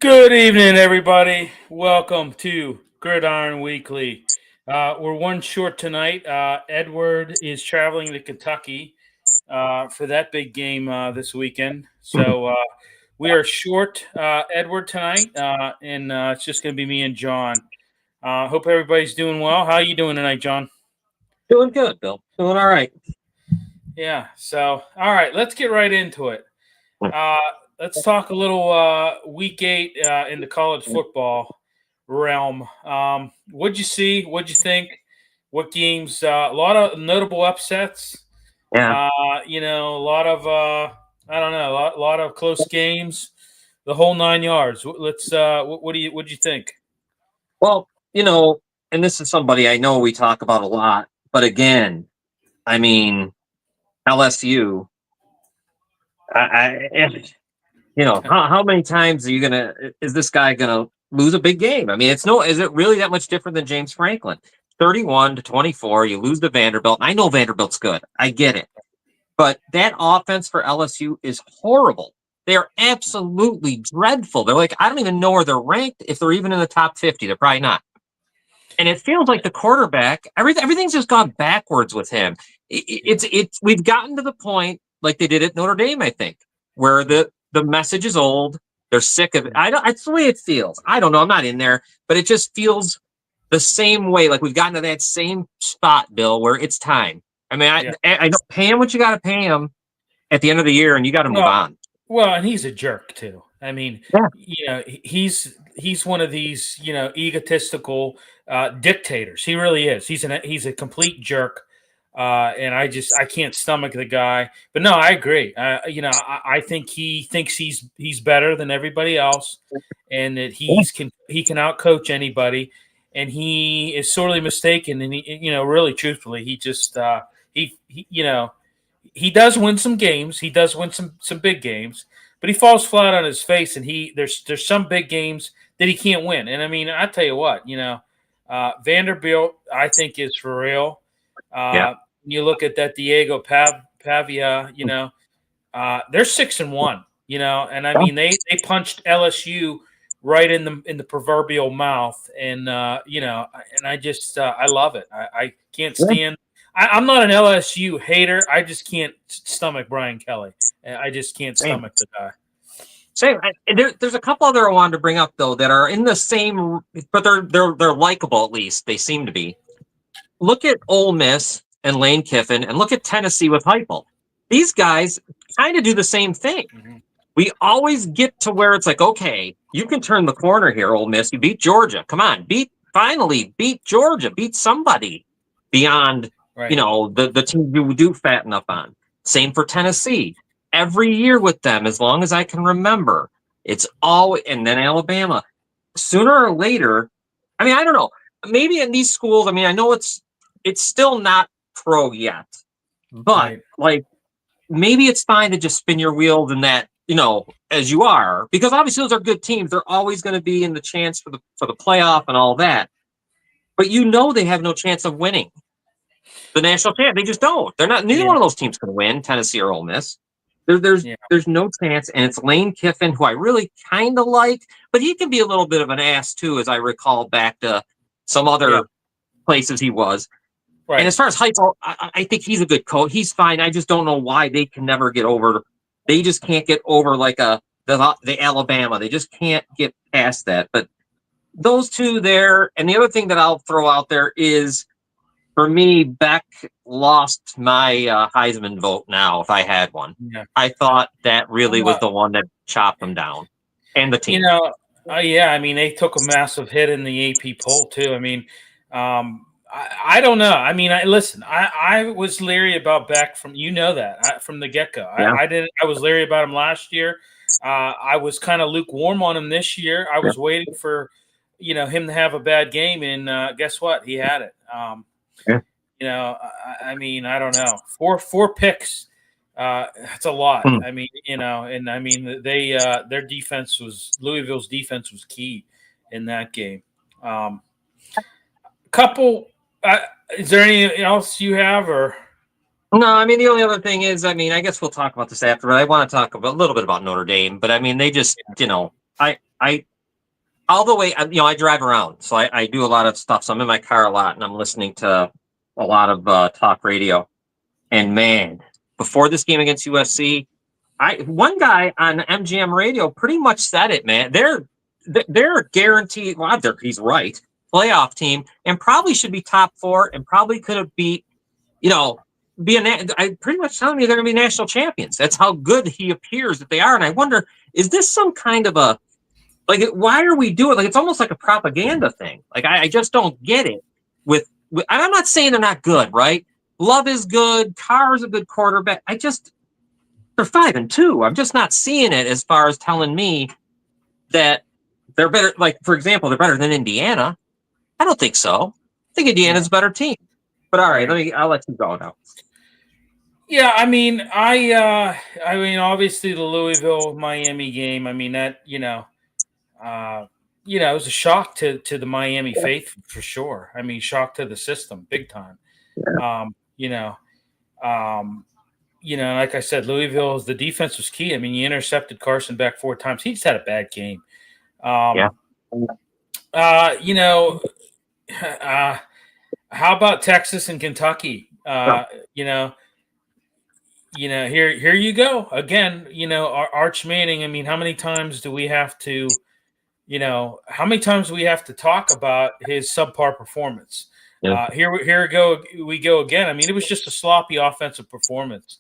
Good evening, everybody. Welcome to Gridiron Weekly. We're one short tonight. Edward is traveling to Kentucky for that big game this weekend. So we are short Edward tonight, and it's just going to be me and John. Hope everybody's doing well. How are you doing tonight, John? Doing good, Bill. Doing all right. Yeah. So, all right, let's get right into it. Let's talk a little week 8 in the college football realm. What'd you see? What'd you think? What games? A lot of notable upsets. Yeah. A lot of I don't know, a lot of close games. The whole 9 yards. Let's. What'd you think? Well, and this is somebody I know we talk about a lot, but again, I mean, LSU. How many times is this guy gonna lose a big game? I mean, is it really that much different than James Franklin? 31-24, you lose to Vanderbilt. I know Vanderbilt's good. I get it. But that offense for LSU is horrible. They're absolutely dreadful. They're like, I don't even know where they're ranked. If they're even in the top 50, they're probably not. And it feels like the quarterback, everything's just gone backwards with him. We've gotten to the point like they did at Notre Dame, I think, where the message is old. They're sick of it. It's the way it feels. I don't know. I'm not in there, but it just feels the same way. Like we've gotten to that same spot, Bill, where it's time. I mean, I don't pay him what you got to pay him at the end of the year, and you got to move on. Well, and he's a jerk too. I mean, he's one of these, egotistical dictators. He really is. He's a complete jerk, and I can't stomach the guy. But no, I agree. I think he thinks he's better than everybody else, and that he can outcoach anybody. And he is sorely mistaken. And he, really truthfully, he just he does win some games. He does win some big games, but he falls flat on his face. And there's some big games that he can't win. And I mean, I tell you what, Vanderbilt, I think, is for real. You look at that Diego Pavia, they're 6-1, and I mean they punched LSU right in the proverbial mouth, and and I just I love it. I can't stand. I'm not an LSU hater. I just can't stomach Brian Kelly. I just can't stomach the guy. Same. There's a couple other I wanted to bring up though that are in the same, but they're likable at least. They seem to be. Look at Ole Miss and Lane Kiffin, and look at Tennessee with Heupel. These guys kind of do the same thing. Mm-hmm. We always get to where it's like, okay, you can turn the corner here, Ole Miss. You beat Georgia. Come on, finally beat Georgia. Beat somebody beyond, the team you do fatten up on. Same for Tennessee. Every year with them, as long as I can remember, it's always, and then Alabama. Sooner or later, I mean, I don't know. Maybe in these schools, I mean, I know it's still not pro yet, but like maybe it's fine to just spin your wheels in that, as you are, because obviously those are good teams. They're always going to be in the chance for the playoff and all that. But they have no chance of winning the national champ. They just don't. They're not. Neither one of those teams can win, Tennessee or Ole Miss. There's no chance, and it's Lane Kiffin, who I really kind of like, but he can be a little bit of an ass too, as I recall back to some other places he was. Right. And as far as Heupel, I think he's a good coach. He's fine. I just don't know why they can never get over. They just can't get over like the Alabama. They just can't get past that. But those two there, and the other thing that I'll throw out there is, for me, Beck lost my Heisman vote now, if I had one. Yeah. I thought that really was the one that chopped them down. And the team. I mean, they took a massive hit in the AP poll, too. I mean, I don't know. I mean, listen, I was leery about Beck from the get-go. Yeah. I was leery about him last year. I was kind of lukewarm on him this year. I was waiting for, him to have a bad game, and guess what? He had it. I mean, I don't know. Four picks. That's a lot. I mean, and I mean, their defense Louisville's defense was key in that game. Is there anything else you have, or? No, I mean, the only other thing is, I mean, I guess we'll talk about this after, but I want to talk a little bit about Notre Dame. But I mean, they just, all the way, I drive around, so I do a lot of stuff. So I'm in my car a lot, and I'm listening to a lot of talk radio. And man, before this game against USC, one guy on MGM radio pretty much said it, man. They're guaranteed. Well, he's right. Playoff team, and probably should be top 4, and probably could have beat, I pretty much telling me they're going to be national champions. That's how good he appears that they are. And I wonder, is this some kind of a, like, why are we doing, like, it's almost like a propaganda thing. Like, I just don't get it with I'm not saying they're not good, right? Love is good. Carr is a good quarterback. They're 5-2. I'm just not seeing it as far as telling me that they're better. Like, for example, they're better than Indiana. I don't think so. I think Indiana's a better team. But all right, I'll let you go now. Yeah, I mean, obviously the Louisville-Miami game. I mean that, it was a shock to the Miami faith for sure. I mean, shock to the system, big time. Yeah. Like I said, Louisville's the defense was key. I mean, you intercepted Carson back 4 times. He just had a bad game. How about Texas and Kentucky? Here you go again. Arch Manning. I mean, how many times do we have to talk about his subpar performance? Yeah. Here we go again. I mean, it was just a sloppy offensive performance.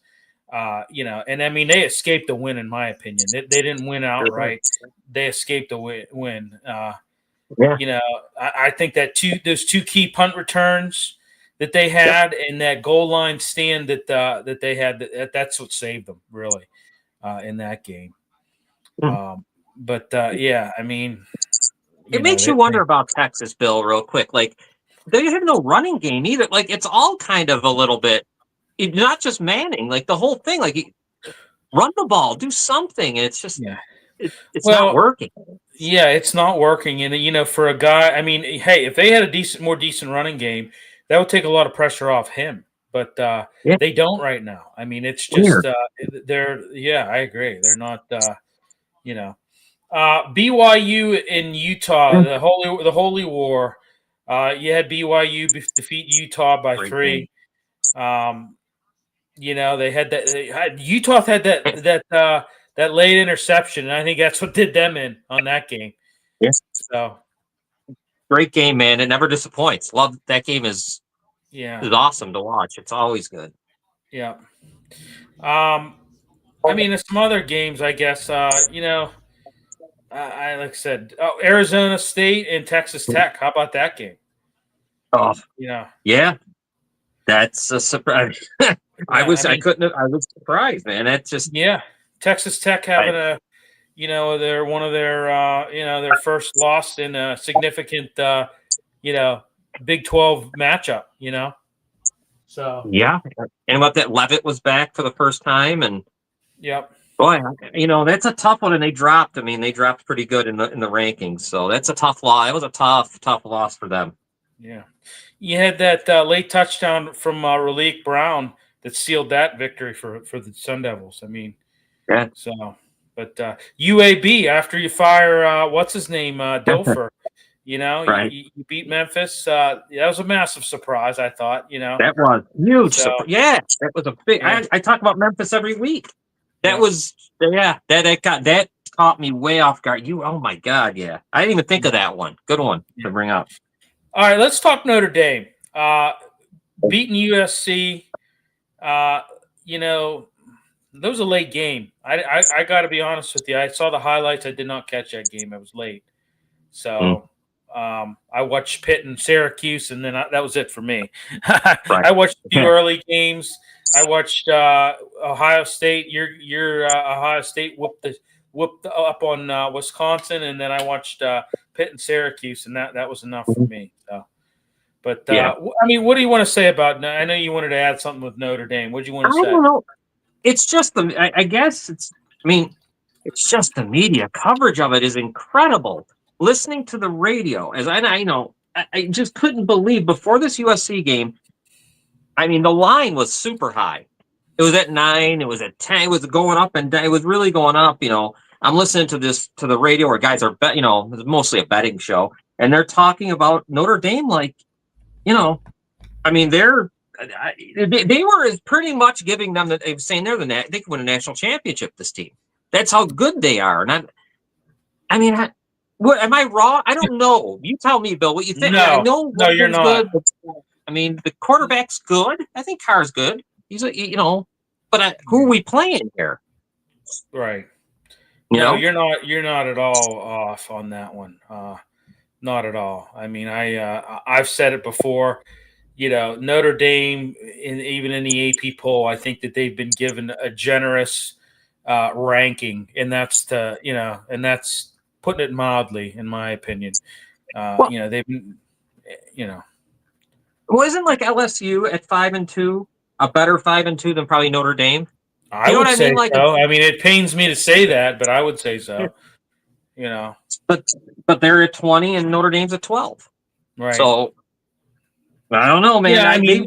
And I mean, they escaped the win, in my opinion. They didn't win outright. They escaped the win. I think that those 2 key punt returns that they had and that goal line stand that they had, that's what saved them really in that game. I mean, it makes you wonder about Texas, Bill, real quick. Like, they have no running game either. Like, it's all kind of a little bit, not just Manning, like the whole thing. Like, run the ball, do something. And it's just, it's not working. Yeah, it's not working. And, for a guy, I mean, hey, if they had a more decent running game, that would take a lot of pressure off him. But they don't right now. I mean, it's just, I agree. They're not, BYU in Utah, the Holy War. You had BYU defeat Utah by 3. They had Utah had that late interception, and I think that's what did them in on that game. Yes. So great game, man. It never disappoints. Love that game is awesome to watch. It's always good. Yeah. I mean, there's some other games, I guess. I like I said, Arizona State and Texas Tech. How about that game? Oh, yeah. That's a surprise. I was surprised, man. That's just Texas Tech having they're one of their first loss in a significant Big 12 matchup. So and about that, Levitt was back for the first time, and boy, that's a tough one. And they dropped. I mean, they dropped pretty good in the rankings. So that's a tough loss. It was a tough loss for them. Yeah, you had that late touchdown from Raleek Brown that sealed that victory for the Sun Devils. I mean, So, but UAB after you fire what's his name Dilfer, you beat Memphis. That was a massive surprise. I thought. That was huge. That was a big. I talk about Memphis every week. That was that caught me way off guard. Oh my God, I didn't even think of that one. Good one to bring up. All right, let's talk Notre Dame. Beating USC. That was a late game. I got to be honest with you. I saw the highlights. I did not catch that game. I was late, so I watched Pitt and Syracuse, and then that was it for me. I watched a few early games. I watched Ohio State. Your Ohio State whooped up on Wisconsin, and then I watched Pitt and Syracuse, and that was enough for me. So, but I mean, what do you want to say about? I know you wanted to add something with Notre Dame. What do you want to say? I don't know. It's just I guess it's. I mean, it's just the media coverage of it is incredible. Listening to the radio, as I know, I just couldn't believe before this USC game. I mean, the line was super high. It was at 9. It was at 10. It was going up and down. It was really going up. I'm listening to the radio where guys are it's mostly a betting show, and they're talking about Notre Dame like, I mean they were pretty much giving them saying they can win a national championship. This team, that's how good they are. And what am I wrong? I don't know. You tell me, Bill, what you think. I know you're not. Good, but, I mean, the quarterback's good. I think Carr's good. He's but who are we playing here? Right. No, you're not at all off on that one. Not at all. I mean, I've said it before. Notre Dame, even in the AP poll, I think that they've been given a generous ranking, and that's and that's putting it mildly, in my opinion. They've been, Well, isn't like LSU at 5-2 a better 5-2 than probably Notre Dame? I would say so. I mean, it pains me to say that, but I would say so. But they're at 20 and Notre Dame's at 12. Right. So I don't know, man. Yeah, I mean,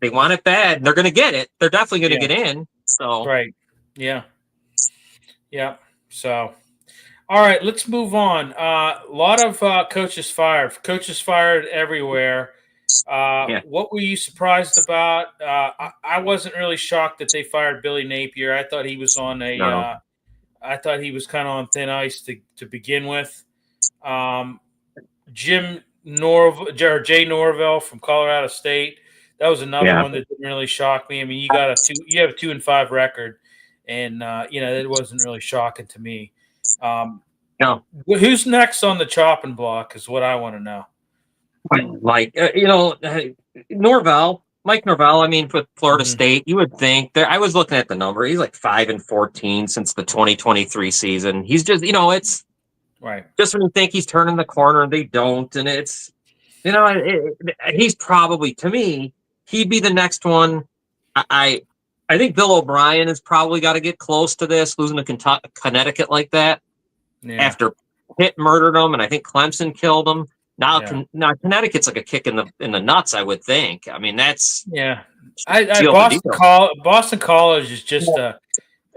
they want it bad. They're going to get it. They're definitely going to get in. So right. Yeah. Yeah. So, all right, let's move on. A lot of coaches fired. Coaches fired everywhere. What were you surprised about? I wasn't really shocked that they fired Billy Napier. I thought he was on I thought he was kind of on thin ice to begin with. Jay Norvell from Colorado State. That was another one that didn't really shock me. I mean, you have a 2-5 record, and it wasn't really shocking to me. No. Who's next on the chopping block is what I want to know. Like Norvell, Mike Norvell. I mean, for Florida State, you would think I was looking at the number. He's like 5-14 since the 2023 season. He's just, it's right. Just when you think he's turning the corner, and they don't, and it's, he's probably, to me, he'd be the next one. I think Bill O'Brien has probably got to get close to this, losing to Connecticut like that after Pitt murdered him, and I think Clemson killed him. Now Connecticut's like a kick in the nuts, I would think. I mean, that's Boston College is just a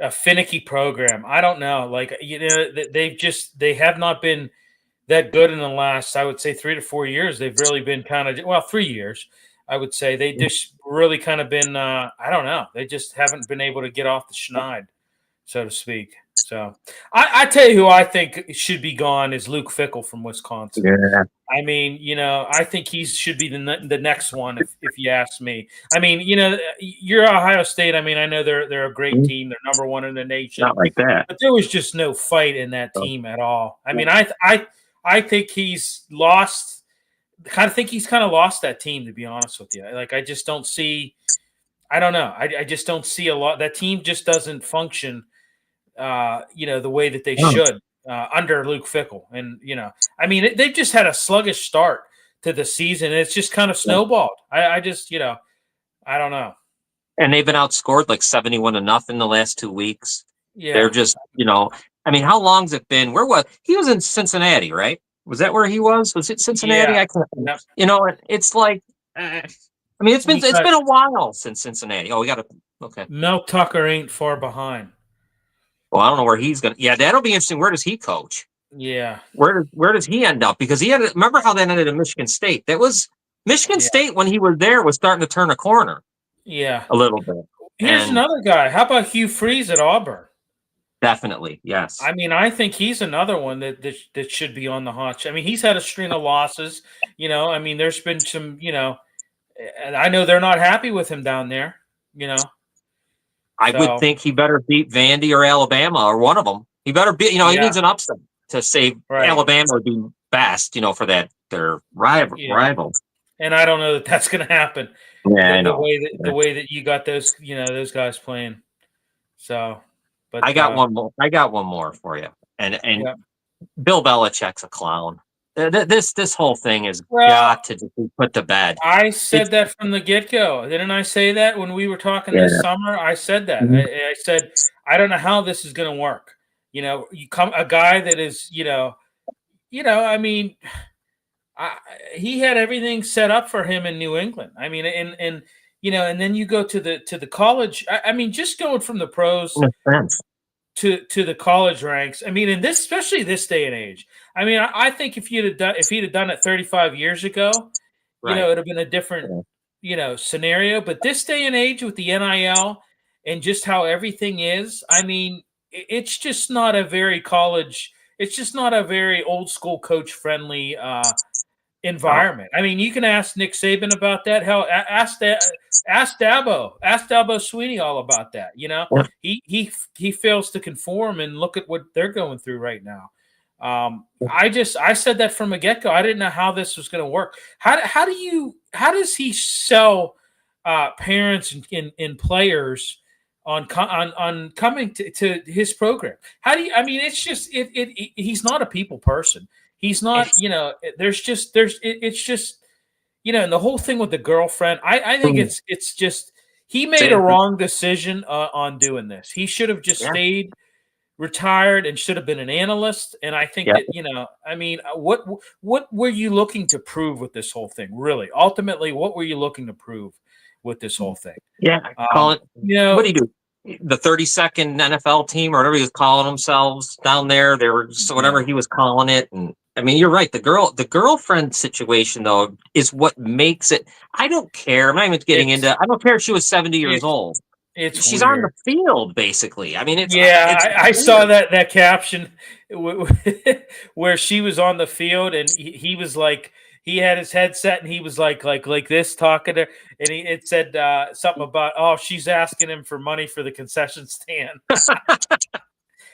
finicky program. I don't know, like they have not been that good in the last, I would say, 3 to 4 years. They've really been kind of 3 years. I would say they just really kind of been. I don't know. They just haven't been able to get off the schneid, so to speak. So I tell you who I think should be gone is Luke Fickell from Wisconsin. Yeah. I mean, I think he should be the next one if you ask me. I mean, you're Ohio State. I mean, I know they're a great team. They're number one in the nation. Not like that. But there was just no fight in that team at all. I mean, I think he's lost. I think he's kind of lost that team, to be honest with you. Like, I just don't see. I don't know. I just don't see a lot. That team just doesn't function. The way that they should under Luke Fickell. And, I mean, they've just had a sluggish start to the season. It's just kind of snowballed. I just, I don't know. And they've been outscored like 71-0 in the last 2 weeks. Yeah. They're just, I mean, how long's it been? Where was he? Was in Cincinnati, right? Was that where he was? Was it Cincinnati? Yeah. I can't, it's like, I mean, it's been a while since Cincinnati. Oh, we got to, okay. Mel Tucker ain't far behind. Well, I don't know where he's going to. Yeah, that'll be interesting. Where does he coach? Yeah. Where does he end up? Because remember how that ended at Michigan State? That was Michigan State when he was there was starting to turn a corner. Yeah. A little bit. Here's another guy. How about Hugh Freeze at Auburn? Definitely, yes. I mean, I think he's another one that should be on the hot sheet. I mean, he's had a string of losses. I mean, there's been some, and I know they're not happy with him down there, I would think he better beat Vandy or Alabama or one of them. He better be, he needs an upset to save Alabama would be best, for their rival. And I don't know that that's going to happen. Yeah, I know. The way that you got those, those guys playing. So, but I got one more. I got one more for you. And Bill Belichick's a clown. This whole thing is got to just be put to bed. I said that from the get-go. Didn't I say that when we were talking this summer? I said that. Mm-hmm. I said, I don't know how this is going to work. You come a guy that is, I mean, he had everything set up for him in New England. I mean, and and then you go to the college. I mean, just going from the pros. to the college ranks. I mean, in this, especially this day and age. I mean, I think if he'd have done it 35 years ago, Right. it'd have been a different, scenario. But this day and age with the NIL and just how everything is, I mean, it's just not a very college. It's just not a very old school coach friendly environment. I mean, you can ask Nick Saban about that. Hell, ask Dabo Sweeney all about that. Yeah. He fails to conform, and look at what they're going through right now. I said that from a get go. I didn't know how this was going to work. How does he sell parents and players on coming to his program? How do you? I mean, it's just he's not a people person. He's not. It's just and the whole thing with the girlfriend. I think it's just he made a wrong decision on doing this. He should have just stayed retired and should have been an analyst. And I think that, I mean, what were you looking to prove with this whole thing? Really, ultimately, what were you looking to prove with this whole thing? Yeah. Call it, what do you do? The 32nd NFL team or whatever he was calling themselves down there. They were whatever he was calling it. And I mean, you're right. The girlfriend situation though is what makes it. I don't care. I'm not even getting into. I don't care if she was 70 years old. She's weird. on the field, basically. I mean, I saw that caption where she was on the field and he was like, he had his headset and he was like this talking to her, and it said something about, she's asking him for money for the concession stand.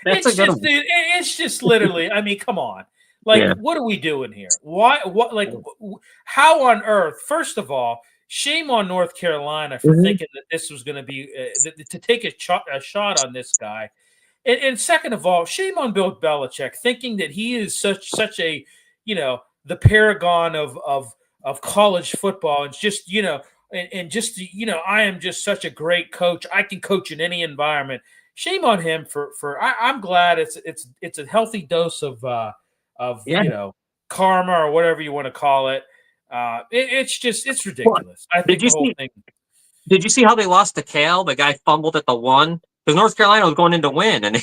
It's just literally, I mean, come on. What are we doing here? Why? What? How on earth? First of all, shame on North Carolina for thinking that this was going to be to take a shot on this guy. And second of all, shame on Bill Belichick thinking that he is such a the paragon of college football, and just I am just such a great coach. I can coach in any environment. Shame on him for I'm glad it's a healthy dose of karma or whatever you want to call it. It's ridiculous. I think the whole thing. Did you see how they lost to Cal? The guy fumbled at the 1 because North Carolina was going in to win, and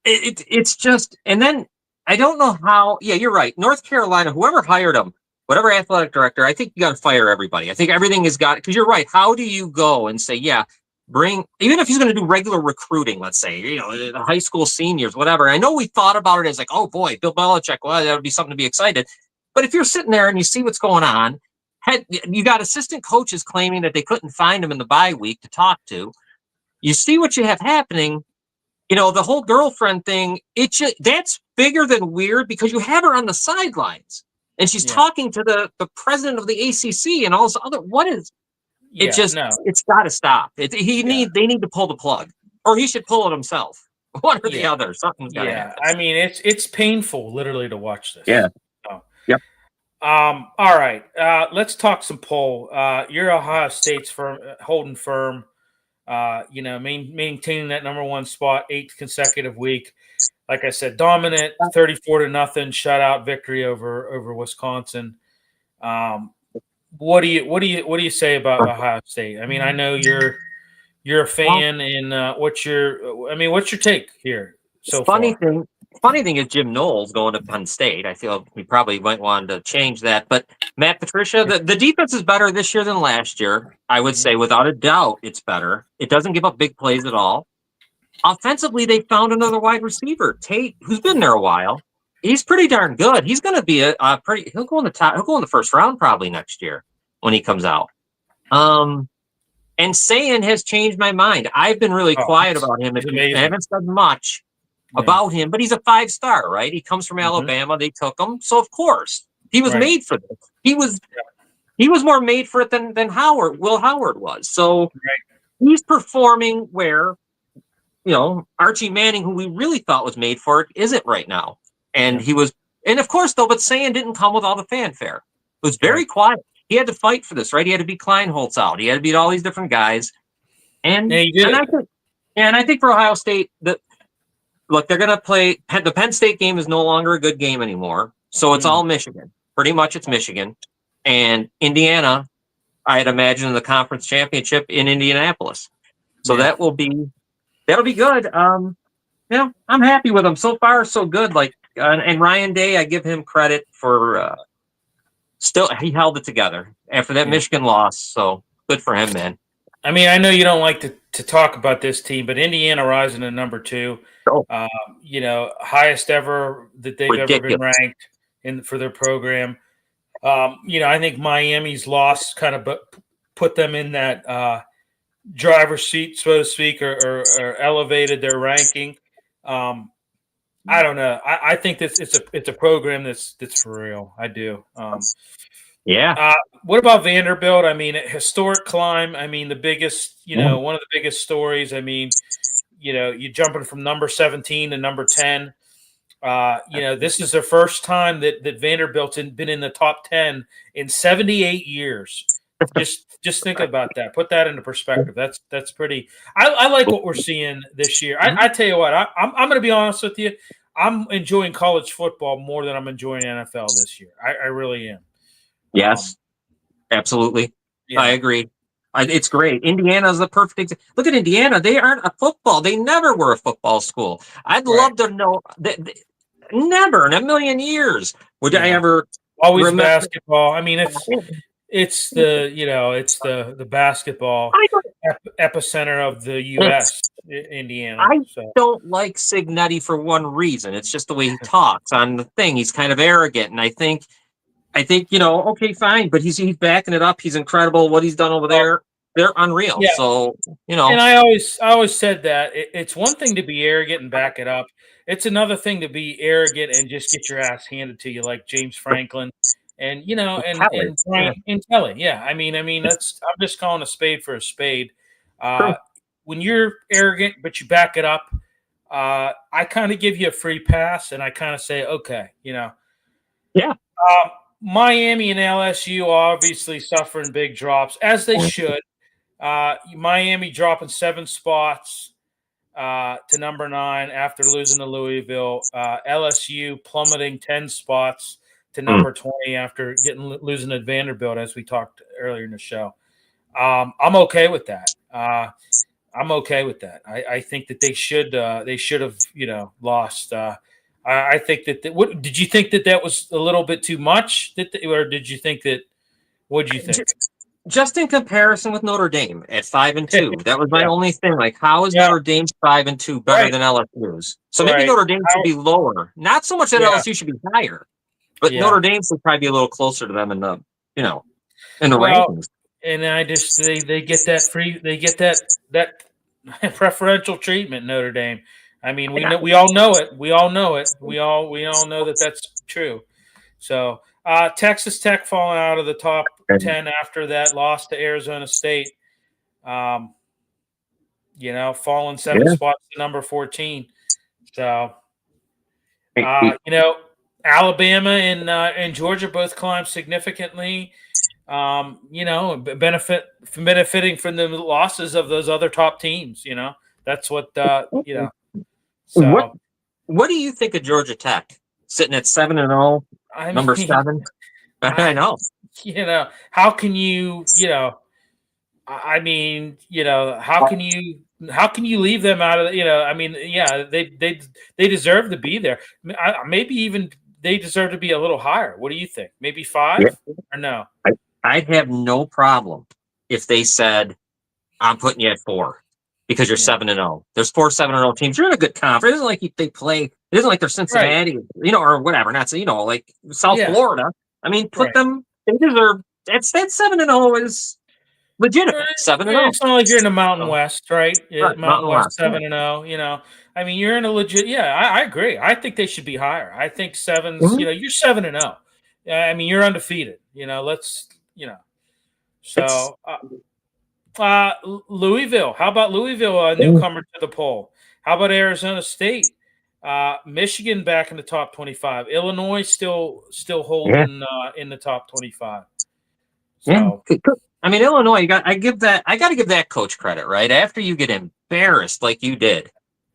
it's just. And then I don't know how. Yeah, you're right. North Carolina, whoever hired him, whatever athletic director, I think you got to fire everybody. I think everything has got, because you're right. How do you go and say, bring, even if he's going to do regular recruiting, let's say, the high school seniors, whatever. I know we thought about it as like, oh boy, Bill Belichick, well, that would be something to be excited. But if you're sitting there and you see what's going on, you got assistant coaches claiming that they couldn't find him in the bye week to talk to. You see what you have happening. The whole girlfriend thing, that's bigger than weird because you have her on the sidelines and she's talking to the president of the ACC and all this other. What is it? It's got to stop. They need to pull the plug, or he should pull it himself. One or the other. Something's got to happen. I mean, it's painful literally to watch this. Yeah. Yep. All right. Let's talk some poll. You're Ohio State's holding firm. Maintaining that number 1 spot 8th consecutive week. Like I said, dominant 34-0 shutout victory over Wisconsin. What do you say about Ohio State? I mean, I know you're a fan, and what's your take here so far? Funny thing is Jim Knowles going to Penn State. I feel we probably might want to change that. But Matt Patricia, the defense is better this year than last year. I would say without a doubt it's better. It doesn't give up big plays at all. Offensively, they found another wide receiver, Tate, who's been there a while. He's pretty darn good. He's going to be he'll go in the top. He'll go in the first round probably next year when he comes out. And Sayan has changed my mind. I've been really quiet about him. I haven't said much about him, but he's a 5-star, right? He comes from Alabama. They took him. So of course he was made for this. He was more made for it than Will Howard was. So he's performing where, Archie Manning, who we really thought was made for it, isn't right now. And he was, and of course though, but Sayan didn't come with all the fanfare. It was very quiet. He had to fight for this, right? He had to beat Kleinholtz out. He had to beat all these different guys. And I think for Ohio State, look, they're going to play. The Penn State game is no longer a good game anymore. So it's all Michigan. Pretty much it's Michigan. And Indiana, I'd imagine, the conference championship in Indianapolis. So that will be That'll be good. I'm happy with him so far. So good. Like, and Ryan Day, I give him credit for still he held it together after that Michigan loss. So good for him, man. I mean, I know you don't like to talk about this team, but Indiana rising to number 2. Oh. Highest ever that they've ever been ranked for their program. I think Miami's loss kind of put them in that driver's seat, so to speak, or elevated their ranking. I don't know. I think it's a program that's for real. I do. What about Vanderbilt? I mean, a historic climb. I mean, the biggest, one of the biggest stories. I mean, you're jumping from number 17 to number 10. This is the first time that Vanderbilt's been in the top 10 in 78 years. Just think about that. Put that into perspective. That's pretty. I like what we're seeing this year. I tell you what, I'm going to be honest with you. I'm enjoying college football more than I'm enjoying NFL this year. I really am. Yes, absolutely. Yeah. I agree. It's great. Indiana's the perfect example. Look at Indiana. They aren't a football. They never were a football school. I'd love to know that. Never in a million years would I ever. Always basketball. I mean, it's the basketball epicenter of the U.S. Indiana. I don't like Signetti for one reason. It's just the way he talks on the thing. He's kind of arrogant, and I think, okay, fine, but he's backing it up. He's incredible. What he's done over there, they're unreal. Yeah. So, And I always said that it's one thing to be arrogant and back it up. It's another thing to be arrogant and just get your ass handed to you, like James Franklin and and Kelly. Yeah, I mean, I'm just calling a spade for a spade. When you're arrogant but you back it up, I kind of give you a free pass, and I kind of say, okay, Yeah. Miami and LSU obviously suffering big drops, as they should. Miami dropping 7 spots to number 9 after losing to Louisville. LSU plummeting 10 spots to number 20 after losing to Vanderbilt, as we talked earlier in the show. I'm okay with that. I'm okay with that. I think that they should have lost. I think that. What did you think that was a little bit too much? Or did you think that? What did you think? Just in comparison with Notre Dame at 5-2, that was my only thing. Like, how is Notre Dame's 5-2 better than LSU's? So maybe Notre Dame should be lower. Not so much that LSU should be higher, but Notre Dame should probably be a little closer to them in the rankings. And I just they get that preferential treatment, Notre Dame. I mean, we all know it. We all know that that's true. So Texas Tech falling out of the top 10 after that loss to Arizona State. Falling 7 spots to number 14. So Alabama and Georgia both climbed significantly. Benefiting from the losses of those other top teams. That's what So, what do you think of Georgia Tech sitting at 7-0, number 7? I know. How can you? How can you leave them out of? They deserve to be there. Maybe even they deserve to be a little higher. What do you think? Maybe 5 or no? I'd have no problem if they said, "I'm putting you at 4." Because you're 7-0. There's 4 7-0 teams. You're in a good conference. It isn't like they play. It isn't like they're Cincinnati, or whatever. Not so, like South Florida. I mean, put them. They deserve. That 7-0 is legitimate. 7-0. It's not like you're in the Mountain West, right? Mountain West 7-0. I mean, you're in a legit. Yeah, I agree. I think they should be higher. I think 7's. You're 7-0. I mean, you're undefeated. Let's. So. Louisville. How about Louisville, a newcomer to the poll? How about Arizona State? Michigan back in the top 25. Illinois still holding in the top 25. So, I mean, Illinois. I got to give that coach credit, right? After you get embarrassed like you did,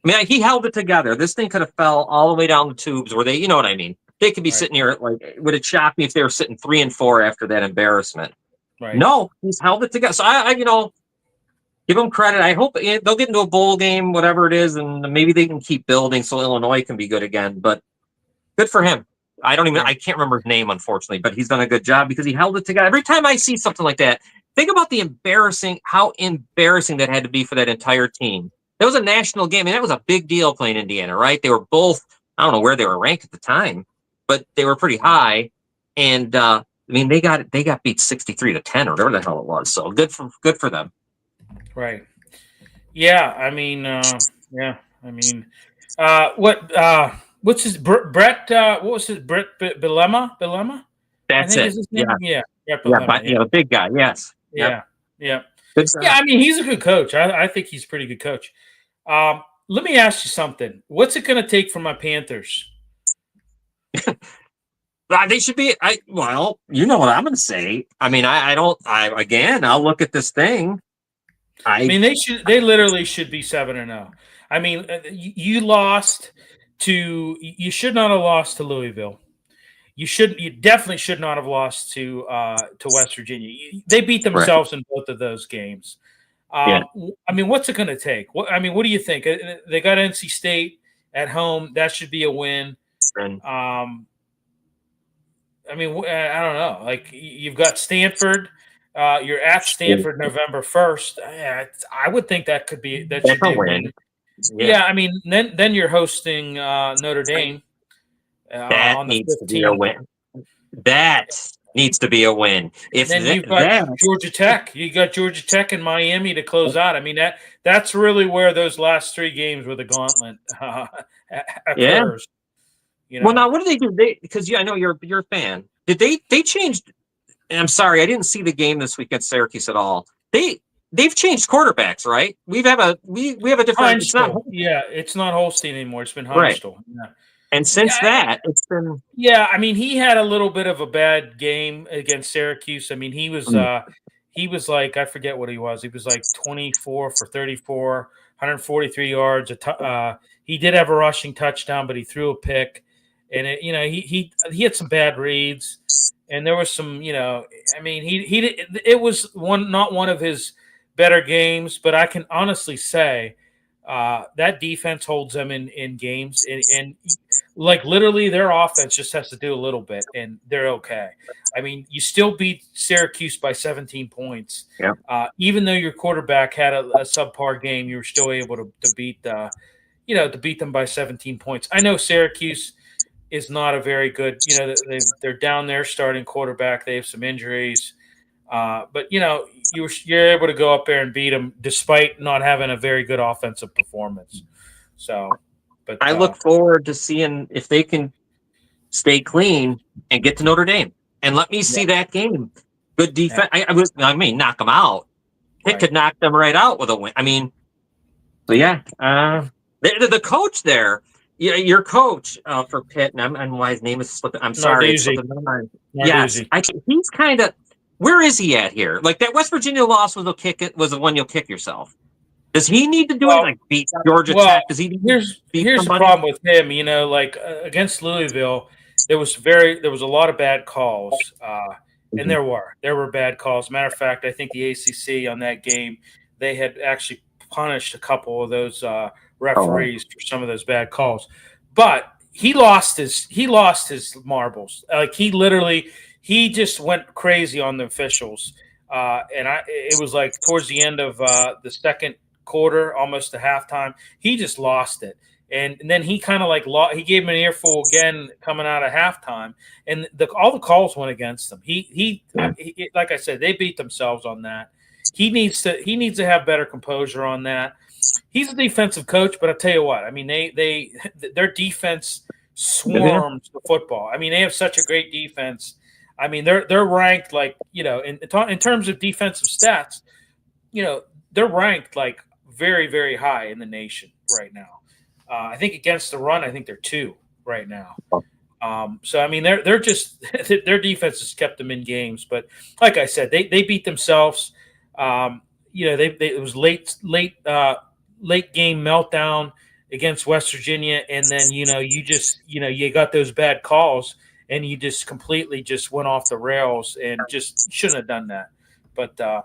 I mean, he held it together. This thing could have fell all the way down the tubes. Where they, you know what I mean? They could be sitting here like. Would it shock me if they were sitting 3-4 after that embarrassment? Right. No, he's held it together. So Give them credit. I hope they'll get into a bowl game, whatever it is, and maybe they can keep building so Illinois can be good again. But good for him. I can't remember his name, unfortunately, but he's done a good job because he held it together. Every time I see something like that, think about how embarrassing that had to be for that entire team. That was a national game, and that was a big deal playing Indiana, right? They were both, I don't know where they were ranked at the time, but they were pretty high. And they got beat 63-10 or whatever the hell it was. So good for them. Right. Yeah. What's his Brett? What was his Brett Bielema? That's it. His name? Yeah. Brett Bielema, yeah, the big guy. Yes. Yeah. Yep. Yeah. I mean, he's a good coach. I think he's a pretty good coach. Let me ask you something. What's it going to take for my Panthers? They should be. Well, you know what I'm going to say. I mean, I'll look at this thing. They literally should be 7-0. I mean, you lost to. You should not have lost to Louisville. You definitely should not have lost to West Virginia. They beat themselves in both of those games. I mean, what's it going to take? What do you think? They got NC State at home. That should be a win. I mean, I don't know. Like, you've got Stanford. You're at Stanford November 1st. I would think that should be a win. Yeah, I mean, then you're hosting Notre Dame. That needs to be a win. That needs to be a win. You've got Georgia Tech. You got Georgia Tech and Miami to close out. I mean, that's really where those last three games where the gauntlet occurs. You know? Well, now what do they do? Because I know you're a fan. Did they changed? And I'm sorry, I didn't see the game this week at Syracuse at all. They've changed quarterbacks, right? We have a different. It's not Holstein anymore. It's been Heinstall. Right. Yeah. And since it's been. Yeah, I mean, he had a little bit of a bad game against Syracuse. I mean, he was like, I forget what he was. He was like 24 for 34, 143 yards. He did have a rushing touchdown, but he threw a pick. And he had some bad reads, and there was some, I mean, it was not one of his better games, but I can honestly say that defense holds them in games, and like literally their offense just has to do a little bit, and they're okay. I mean, you still beat Syracuse by 17 points. Yeah. Even though your quarterback had a subpar game, you were still able to beat to beat them by 17 points. I know Syracuse is not a very good, they're down there starting quarterback. They have some injuries. But, you're able to go up there and beat them despite not having a very good offensive performance. So, but I look forward to seeing if they can stay clean and get to Notre Dame. And let me see that game. Good defense. Yeah. I mean, knock them out. Pitt could knock them right out with a win. I mean, so yeah. The coach there, your coach for Pitt, and why his name is slipping. I'm sorry. Yes, he's kind of. Where is he at here? Like that West Virginia loss was the one you'll kick yourself. Does he need to do it like beat Georgia Tech? Does he? Here's the problem with him. Against Louisville, there was a lot of bad calls, and there were bad calls. Matter of fact, I think the ACC on that game, they had actually punished a couple of those referees for some of those bad calls. But he lost his marbles. Like he just went crazy on the officials. It was like towards the end of the second quarter, almost to halftime, he just lost it. And then he kind of he gave him an earful again coming out of halftime, and all the calls went against him. He like I said, they beat themselves on that. He needs to have better composure on that. He's a defensive coach, but I tell you what, I mean, their defense swarms the football. I mean, they have such a great defense. I mean, they're ranked in terms of defensive stats, they're ranked like very, very high in the nation right now. I think against the run, I think they're 2 right now. So I mean, they're just their defense has kept them in games. But like I said, they beat themselves. It was late game meltdown against West Virginia, and then you got those bad calls, and you just completely just went off the rails and just shouldn't have done that. But all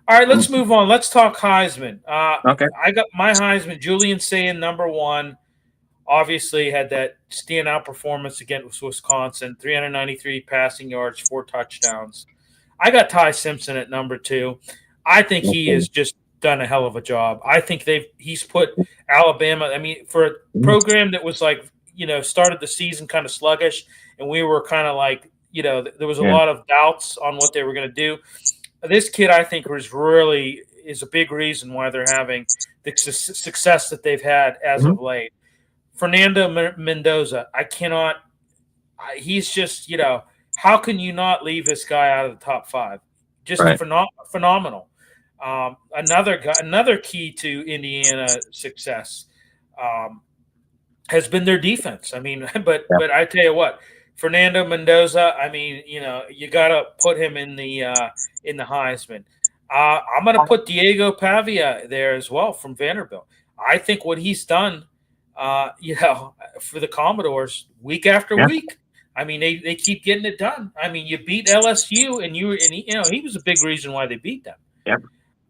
All right, let's move on. Let's talk Heisman. Okay. I got my Heisman. Julian saying number one. Obviously, had that standout performance against Wisconsin. 393 passing yards, 4 touchdowns. I got Ty Simpson at number two. I think he has just done a hell of a job. I think he's put Alabama. I mean, for a program that was like, started the season kind of sluggish, and we were kind of like, there was a lot of doubts on what they were going to do. This kid, I think, is a big reason why they're having the success that they've had as of late. Fernando Mendoza, he's just, how can you not leave this guy out of the top 5? Just phenomenal. Another key to Indiana success has been their defense. I mean, but I tell you what, Fernando Mendoza, I mean, you got to put him in the Heisman. I'm going to put Diego Pavia there as well from Vanderbilt. I think what he's done, for the Commodores week after week. I mean, they keep getting it done. I mean, you beat LSU, and he was a big reason why they beat them. Yep.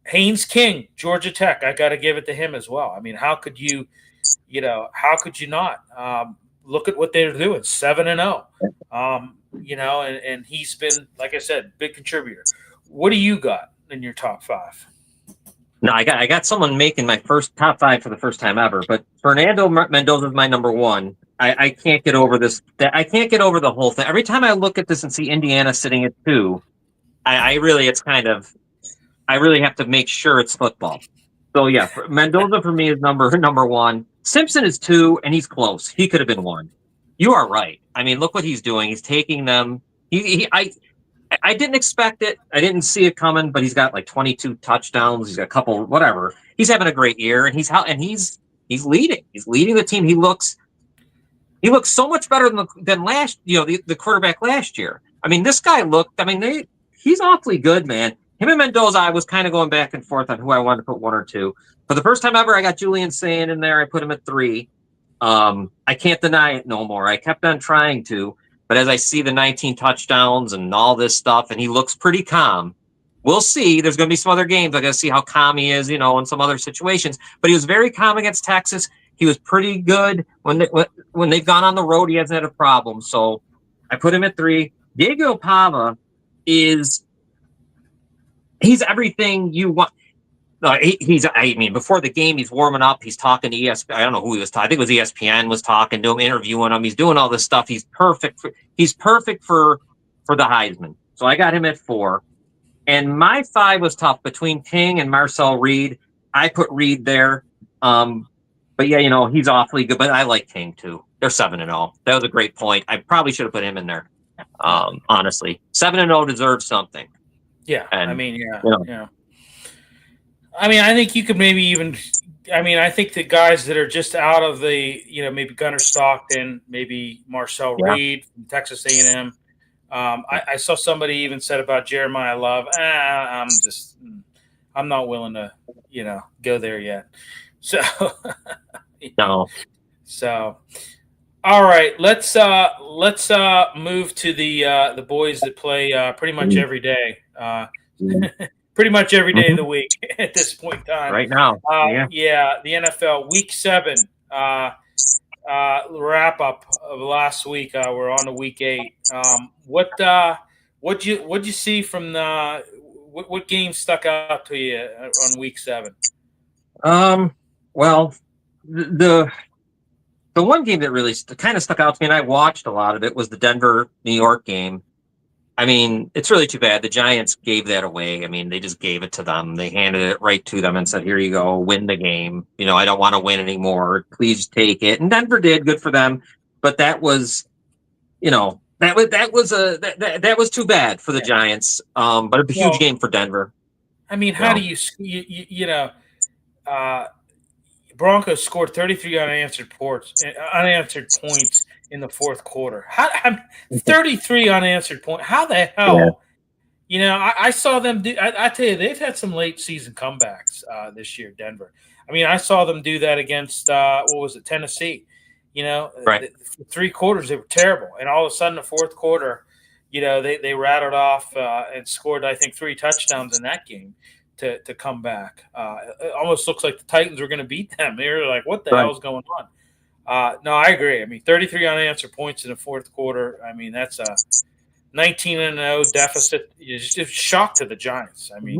Haynes King, Georgia Tech. I got to give it to him as well. I mean, how could you not? Look at what they're doing, 7-0. And he's been, like I said, big contributor. What do you got in your top 5? No, I got someone making my first top 5 for the first time ever, but Fernando Mendoza is my number one. I can't get over this. I can't get over the whole thing. Every time I look at this and see Indiana sitting at 2, I really have to make sure it's football. So yeah, Mendoza for me is number one. Simpson is 2, and he's close. He could have been 1. You are right. I mean, look what he's doing. He's taking them. I didn't expect it. I didn't see it coming, but he's got like 22 touchdowns. He's got a couple, whatever. He's having a great year, and he's leading. He's leading the team. He looks so much better than last. The quarterback last year. I mean, this guy looked. I mean, he's awfully good, man. Him and Mendoza, I was kind of going back and forth on who I wanted to put 1 or 2. For the first time ever, I got Julian Sayin in there. I put him at 3. I can't deny it no more. I kept on trying to. But as I see the 19 touchdowns and all this stuff, and he looks pretty calm, we'll see. There's going to be some other games. I got to see how calm he is, in some other situations. But he was very calm against Texas. He was pretty good when they've gone on the road. He hasn't had a problem. So I put him at 3. Diego Pava he's everything you want. Before the game, he's warming up. He's talking to ESPN. I don't know who he was talking. I think it was ESPN was talking to him, interviewing him. He's doing all this stuff. He's perfect for the Heisman. So I got him at 4. And my 5 was tough between King and Marcel Reed. I put Reed there. But yeah, he's awfully good. But I like King too. They're 7-0. That was a great point. I probably should have put him in there. Honestly, 7-0 deserves something. Yeah, and, yeah. I mean, I think you could maybe even – I think the guys that are just out of the maybe Gunnar Stockton, maybe Marcel Reed from Texas A&M. I saw somebody even said about Jeremiah Love, I'm not willing to, go there yet. So – No. So – all right, let's move to the boys that play pretty much every day. Pretty much every day of the week at this point in time. Right now. The NFL Week 7 wrap up of last week. We're on to Week 8. What'd you see from what game stuck out to you on Week 7? Well, the one game that really kind of stuck out to me, and I watched a lot of it, was the Denver-New York game. I mean, it's really too bad. The Giants gave that away. I mean, they just gave it to them. They handed it right to them and said, here you go, win the game. I don't want to win anymore. Please take it. And Denver did. Good for them. But that was, that was too bad for the Giants. But a huge game for Denver. I mean, how do you Broncos scored 33 unanswered points in the fourth quarter. 33 unanswered points. How the hell? Yeah. I saw them do. I tell you, they've had some late season comebacks this year, Denver. I mean, I saw them do that against Tennessee. Right. The 3 quarters they were terrible, and all of a sudden the fourth quarter, they rattled off and scored, I think, 3 touchdowns in that game. to come back. It almost looks like the Titans were going to beat them. They're like, what the Right. hell is going on? No, I agree. I mean, 33 unanswered points in the fourth quarter. I mean, that's a 19-0 deficit. It's just shock to the Giants. I mean,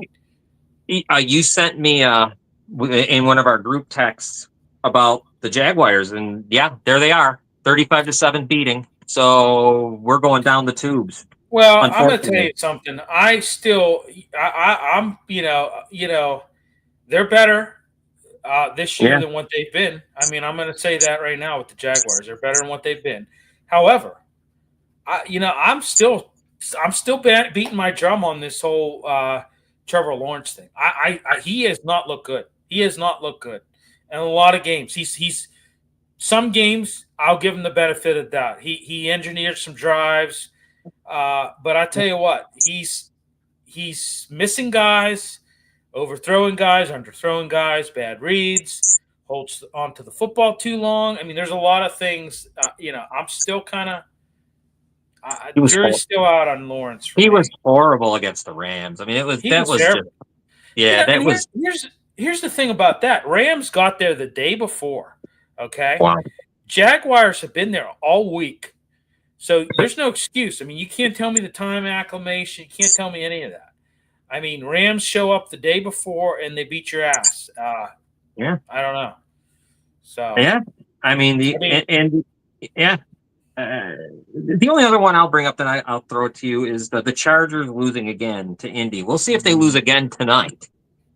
you sent me in one of our group texts about the Jaguars, and yeah, there they are, 35-7 beating. So we're going down the tubes. well, I'm going to tell you something. I'm they're better this year than what they've been. I mean, I'm going to say that right now with the Jaguars. They're better than what they've been. However, I'm still beating my drum on this whole Trevor Lawrence thing. He has not looked good. He has not looked good in a lot of games. He's some games I'll give him the benefit of the doubt. He engineered some drives, but I tell you what, he's missing guys, overthrowing guys, underthrowing guys, bad reads, holds onto the football too long. I mean, there's a lot of things. I'm still kind of. Jury's still out on Lawrence. He was horrible against the Rams. I mean, Here's the thing about that. Rams got there the day before. Okay. Wow. Jaguars have been there all week, so there's no excuse. I mean, you can't tell me the time acclimation. You can't tell me any of that. I mean, Rams show up the day before and they beat your ass. I don't know. So I mean the only other one I'll bring up that I'll throw it to you is the Chargers losing again to Indy. We'll see if they lose again tonight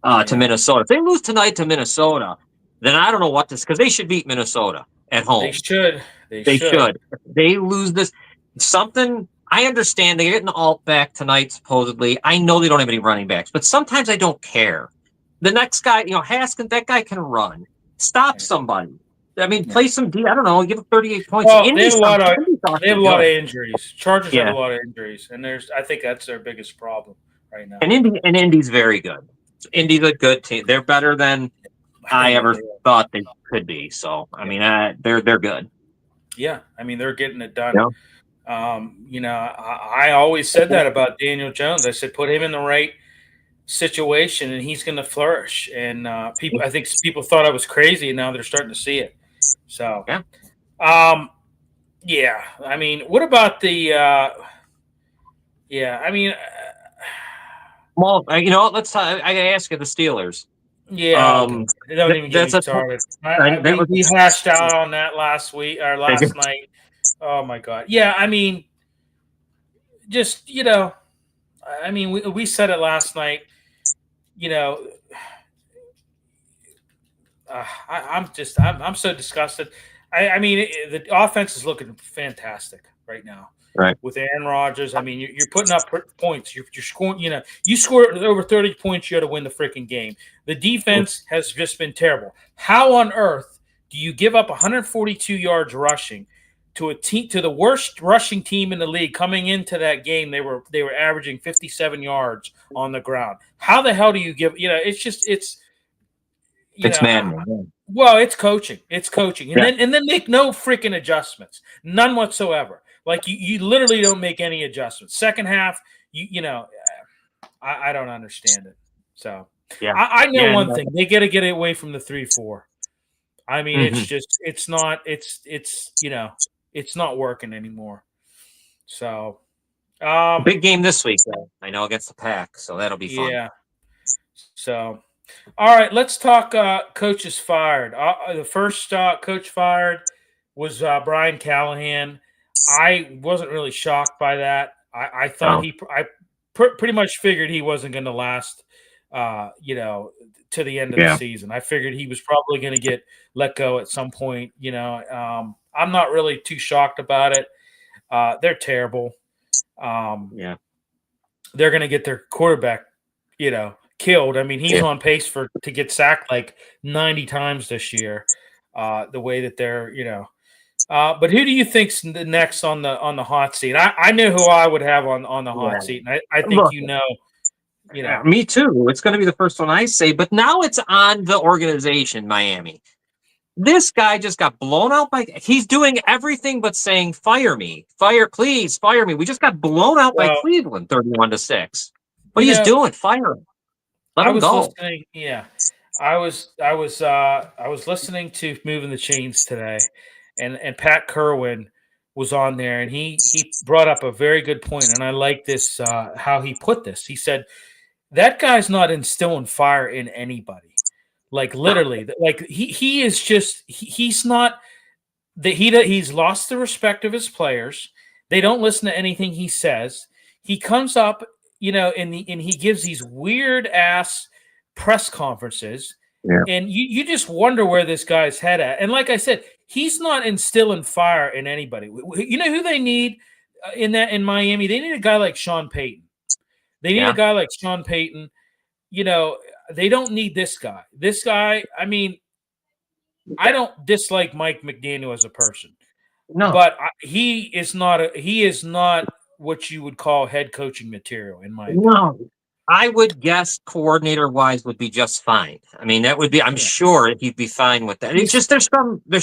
to Minnesota. If they lose tonight to Minnesota, then I don't know what this, because they should beat Minnesota at home. They should. They should. If they lose this, something. I understand they get an alt back tonight, supposedly. I know they don't have any running backs, but sometimes I don't care. The next guy, Haskins, that guy can run. Stop somebody. I mean, play some D. I don't know. Give him 38 points. Well, they have a lot of injuries. Chargers have a lot of injuries, and I think that's their biggest problem right now. And Indy's very good. Indy's a good team. They're better than I ever thought they could be. So, I mean, they're good. Yeah, I mean, they're getting it done. Yeah. I always said that about Daniel Jones. I said, put him in the right situation, and he's going to flourish. And I think people thought I was crazy, and now they're starting to see it. So, I mean, what about the? Well, let's talk. I ask you the Steelers. Yeah, don't even get me started. We hashed out on that last night. Oh my God! Yeah, I mean, just I mean, we said it last night. I'm so disgusted. I mean, the offense is looking fantastic right now. Right. With Aaron Rodgers, I mean, you're putting up points. You're scoring. You score over 30 points, you got to win the freaking game. The defense has just been terrible. How on earth do you give up 142 yards rushing to the worst rushing team in the league? Coming into that game, they were averaging 57 yards on the ground. How the hell do you give? It's maddening. Well, it's coaching. And then make no freaking adjustments, none whatsoever. Like you literally don't make any adjustments. Second half, I don't understand it. So I know one thing: they got to get away from the 3-4. I mean, it's not working anymore. So big game this week, though. I know, against the Pack, so that'll be fun. Yeah. So, all right, let's talk coaches fired. The first coach fired was Brian Callahan. I wasn't really shocked by that. I thought I pretty much figured he wasn't going to last, to the end of the season. I figured he was probably going to get let go at some point. I'm not really too shocked about it. They're terrible. They're going to get their quarterback, killed. I mean, he's on pace to get sacked like 90 times this year. The way that they're, but who do you think's next on the hot seat? I know who I would have on the hot seat, and I think me too. It's going to be the first one I say, but now it's on the organization, Miami. This guy just got blown out he's doing everything but saying, fire me. Please fire me. We just got blown out by Cleveland 31-6. What are you doing? Fire him. Let I him was go. listening. Yeah, I was listening to Moving the Chains today, and Pat Kerwin was on there, and he brought up a very good point, and I like this how he put this. He said that guy's not instilling fire in anybody, like literally, like he is just he's not that he's lost the respect of his players. They don't listen to anything he says. He comes up, and he gives these weird ass press conferences, Yeah. and you just wonder where this guy's head at. And like I said, he's not instilling fire in anybody. You know who they need in Miami? They need a guy like Sean Payton. They need a Yeah. guy like Sean Payton. You know, they don't need this guy. This guy, I mean, I don't dislike Mike McDaniel as a person, No. but he is not what you would call head coaching material, in my opinion. No. I would guess coordinator wise would be just fine. I mean, that would be, I'm Yeah. sure he'd be fine with that. It's just, there's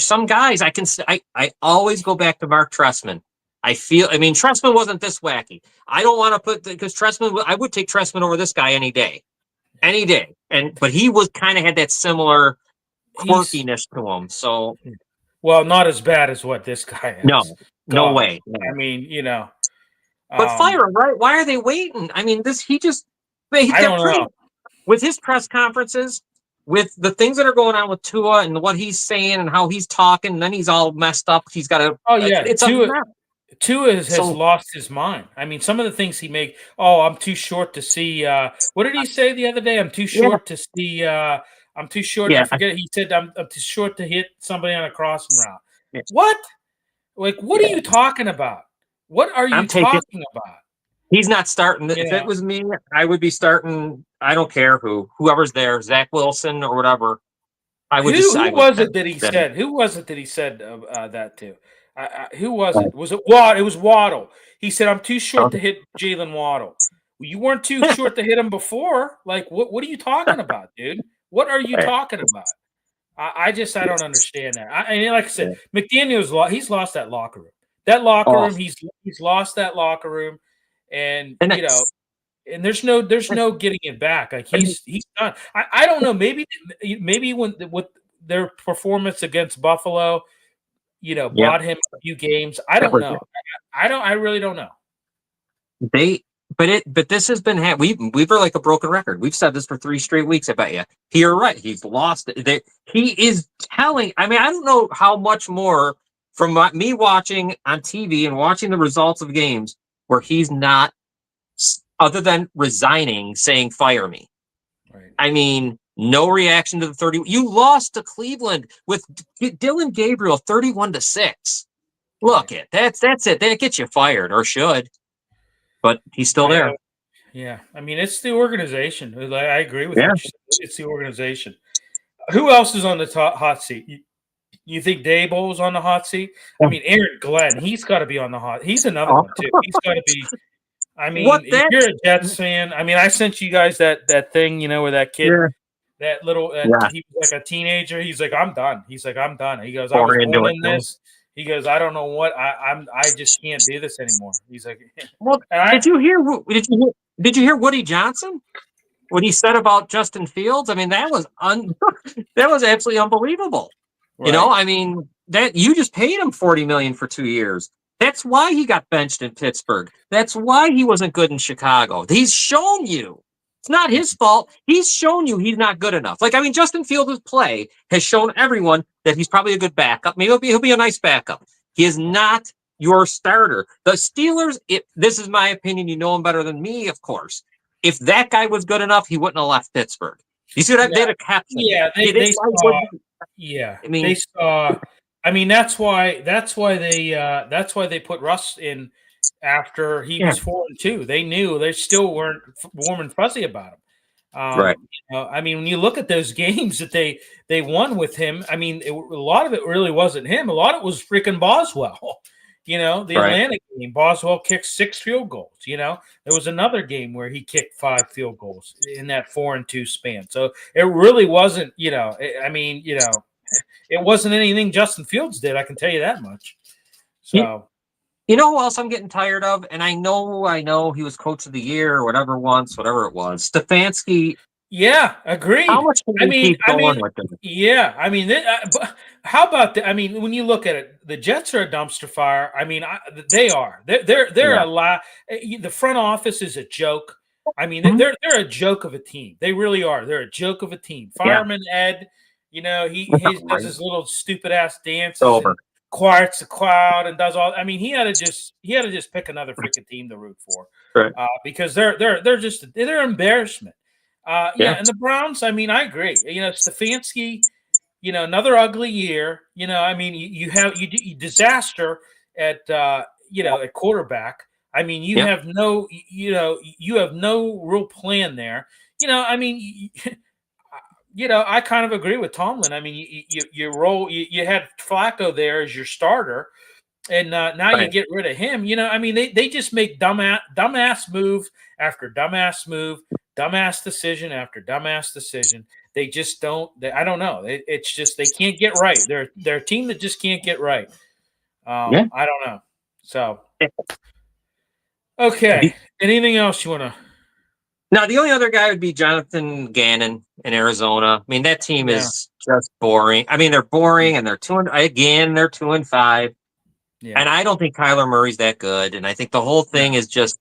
some guys I always go back to Mark Trestman. I mean, Trestman wasn't this wacky. I don't want to because Trestman, I would take Trestman over this guy any day. Any day. But he was kind of had that similar He's quirkiness to him. So, well, not as bad as what this guy is. no God, way. I mean, But fire him, right? Why are they waiting? I mean, I they're don't pretty know. with his press conferences, with the things that are going on with Tua and what he's saying and how he's talking, and then he's all messed up. He's got a, Oh yeah, it's a mess. Tua has So, lost his mind. I mean, some of the things he make. Oh, I'm too short to see. What did he say the other day? I'm too yeah, short to see. I'm too short. I yeah, forget. He said I'm too short to hit somebody on a crossing route. yeah, What? Like, what are yeah. you talking about? What are I'm you taking. talking about? He's not starting. You If it know, was me, I would be starting. I don't care whoever's there, Zach Wilson or whatever. I would just who side with was them. it that he Then, said? Who was it that he said that to? Who was it? Was it Waddle? It was Waddle. He said, "I'm too short to hit Jalen Waddle." Well, you weren't too short to hit him before. Like, what are you talking about, dude? What are you talking about? I don't understand that. And like I said, he's lost that locker room. That locker oh, room, he's lost that locker room, and and and there's no getting it back. Like he's done. I don't know. Maybe when with their performance against Buffalo, yep, bought him a few games. I that don't was know. I really don't know. they. But this has been we were like a broken record. We've said this for 3 straight weeks. I bet you. You're right. He's lost it. He is telling. I mean, I don't know how much more from me watching on TV and watching the results of games where he's not, other than resigning, saying "fire me." Right. I mean, no reaction to the 30. You lost to Cleveland with Dylan Gabriel 31-6. Look, Right. that's it. That gets you fired, or should. But he's still there. Yeah. I mean, it's the organization. I agree with Yeah. what you said. It's the organization. Who else is on the hot seat? You think Daboll's on the hot seat? I mean, Aaron Glenn, he's got to be on the hot. He's another one too. He's got to be. I What mean, if that? you're a Jets fan, I mean, I sent you guys that thing, where that kid, Yeah. that little, Yeah. he was like a teenager. He's like, I'm done. He's like, I'm done. He goes, I was Born into born it. in this. He goes, I don't know what I just can't do this anymore. He's like, Well, and I, did you hear Woody Johnson? What he said about Justin Fields? I mean, that was that was absolutely unbelievable. right. I mean, that you just paid him $40 million for 2 years. That's why he got benched in Pittsburgh. That's why he wasn't good in Chicago. He's shown you. It's not his fault. He's shown you he's not good enough. Like, I mean, Justin Fields' play has shown everyone that he's probably a good backup. Maybe he'll be a nice backup. He is not your starter. The Steelers, this is my opinion. You know him better than me, of course. If that guy was good enough, he wouldn't have left Pittsburgh. You see what Yeah, they'd have kept him. yeah, they saw. Yeah, I mean, they saw. I mean, that's why they put Russ in after he yeah, was 4-2. They knew they still weren't warm and fuzzy about him. right. I mean, when you look at those games that they won with him, I mean, a lot of it really wasn't him. A lot of it was freaking Boswell. The Right. Atlanta game, Boswell kicked 6 field goals. There was another game where he kicked 5 field goals in that 4-2 span. So it really wasn't. I mean, it wasn't anything Justin Fields did. I can tell you that much. You, So you know who else I'm getting tired of? And I know he was coach of the year or whatever it was. Stefanski Yeah, How agreed. much can we keep I going mean, with them? yeah. I mean, but how about the? I mean, when you look at it, the Jets are a dumpster fire. I mean, they are. They're Yeah. a lot. The front office is a joke. I mean, Mhm. they're a joke of a team. They really are. They're a joke of a team. Yeah. Fireman Ed, he does Right. his little stupid ass dances Sober. and quiets the crowd and does all. I mean, he had to just pick another freaking team to root for, Right. because they're embarrassment. Yeah, Yeah. and the Browns, I mean, I agree. Stefanski, another ugly year. I mean, you disaster at at quarterback. I mean, you Yep. have no you have no real plan there. I mean, I kind of agree with Tomlin. I mean, you had Flacco there as your starter, and now you Right. get rid of him. I mean, they just make dumbass move after dumbass move, dumbass decision after dumbass decision. They just don't. I don't know. It's just they can't get right. They're a team that just can't get right. Yeah. I don't know. So okay. Anything else you want to? Now, the only other guy would be Jonathan Gannon in Arizona. I mean, that team Yeah. is just boring. I mean, they're boring, and they're 2-5, Yeah. and I don't think Kyler Murray's that good. And I think the whole thing is just.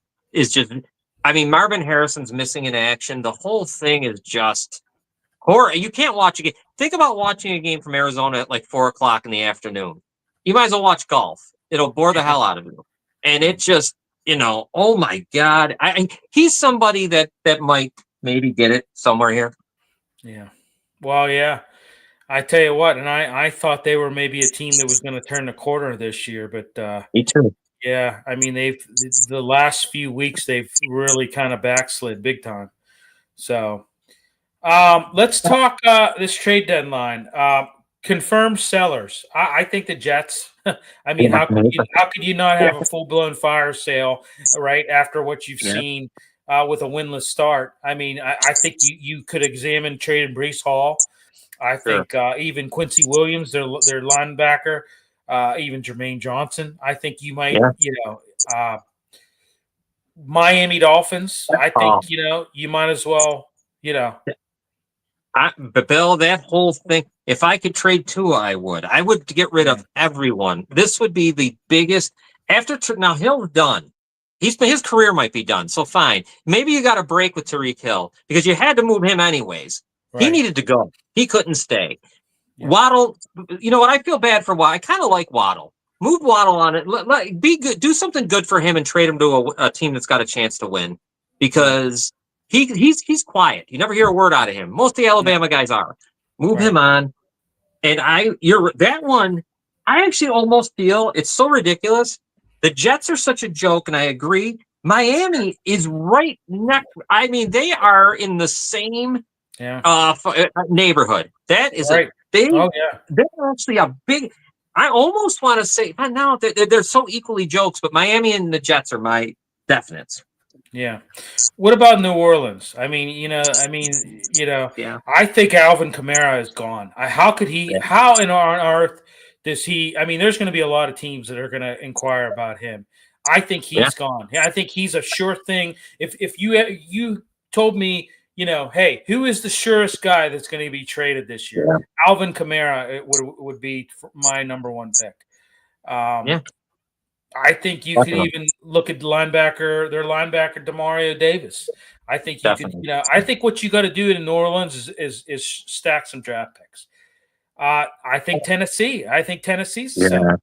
I mean, Marvin Harrison's missing in action. The whole thing is just horror. You can't watch a game. Think about watching a game from Arizona at like 4 o'clock in the afternoon. You might as well watch golf. It'll bore the hell out of you. And it just, oh my God. He's somebody that might maybe get it somewhere here. Yeah. Well, yeah. I tell you what, and I thought they were maybe a team that was going to turn the corner this year, but Me too. yeah, I mean the last few weeks they've really kind of backslid big time. So let's talk this trade deadline. Confirmed sellers. I think the Jets. I mean, how could you not have a full blown fire sale right after what you've seen with a winless start? I mean, I think you could examine trading Brees Hall. I think even Quincy Williams, their linebacker, even Jermaine Johnson. I think you might, Miami Dolphins. I think you might as well, But Bill, that whole thing, if I could trade Tua, I would. I would get rid of everyone. This would be the biggest. Now, Hill's done. His career might be done. So fine. Maybe you got a break with Tyreek Hill because you had to move him anyways. Right. He needed to go. He couldn't stay. Yeah. Waddle, you know what? I feel bad for Waddle. I kind of like Waddle. Move Waddle on it. Be good. Do something good for him and trade him to a team that's got a chance to win because he's quiet. You never hear a word out of him. Most of the Alabama guys are. Move him on. And that one, I actually almost feel it's so ridiculous. The Jets are such a joke, and I agree. Miami is right next. I mean, they are in the same neighborhood. That is right. They're actually a big. I almost want to say now they're so equally jokes, but Miami and the Jets are my definites. Yeah. What about New Orleans? I mean, I think Alvin Kamara is gone. How could he? Yeah. How on earth does he? I mean, there's going to be a lot of teams that are going to inquire about him. I think he's gone. Yeah, I think he's a sure thing. If you told me, hey, who is the surest guy that's going to be traded this year? Yeah. Alvin Kamara would be my number one pick. I think you could even look at their linebacker Demario Davis. I think you could, I think what you got to do in New Orleans is stack some draft picks. I think Tennessee. I think Tennessee's too.